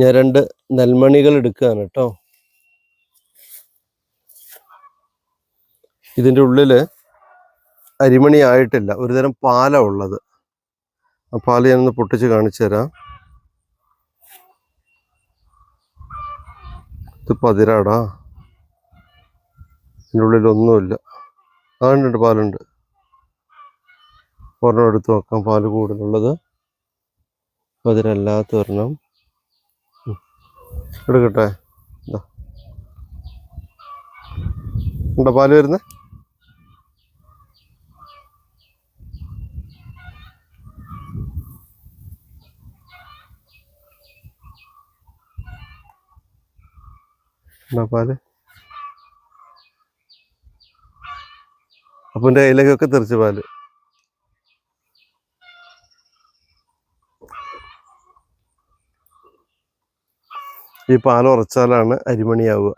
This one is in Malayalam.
ഞാൻ 2 നെൽമണികൾ എടുക്കുകയാണ് കേട്ടോ. ഇതിൻ്റെ ഉള്ളിൽ അരിമണി ആയിട്ടില്ല, ഒരുതരം പാലാണ് ഉള്ളത്. ആ പാല് ഞാനൊന്ന് പൊട്ടിച്ച് കാണിച്ചു തരാം. ഇത് പതിരാടാ, ഇതിൻ്റെ ഉള്ളിലൊന്നുമില്ല. അതുണ്ട്, പാലുണ്ട്. ഒരെണ്ണം എടുത്ത് നോക്കാം, പാല് കൂടുതലുള്ളത്. പതിരല്ലാത്ത ഒരെണ്ണം എടുക്കട്ടെ. ഉണ്ടോ പാല് വരുന്നത്? പാല് അപ്പം എൻ്റെ കയ്യിലേക്കൊക്കെ തെറിച്ച് പാല്. ഈ പാൽ ഉറച്ചാലാണ് അരിമണിയാവുക.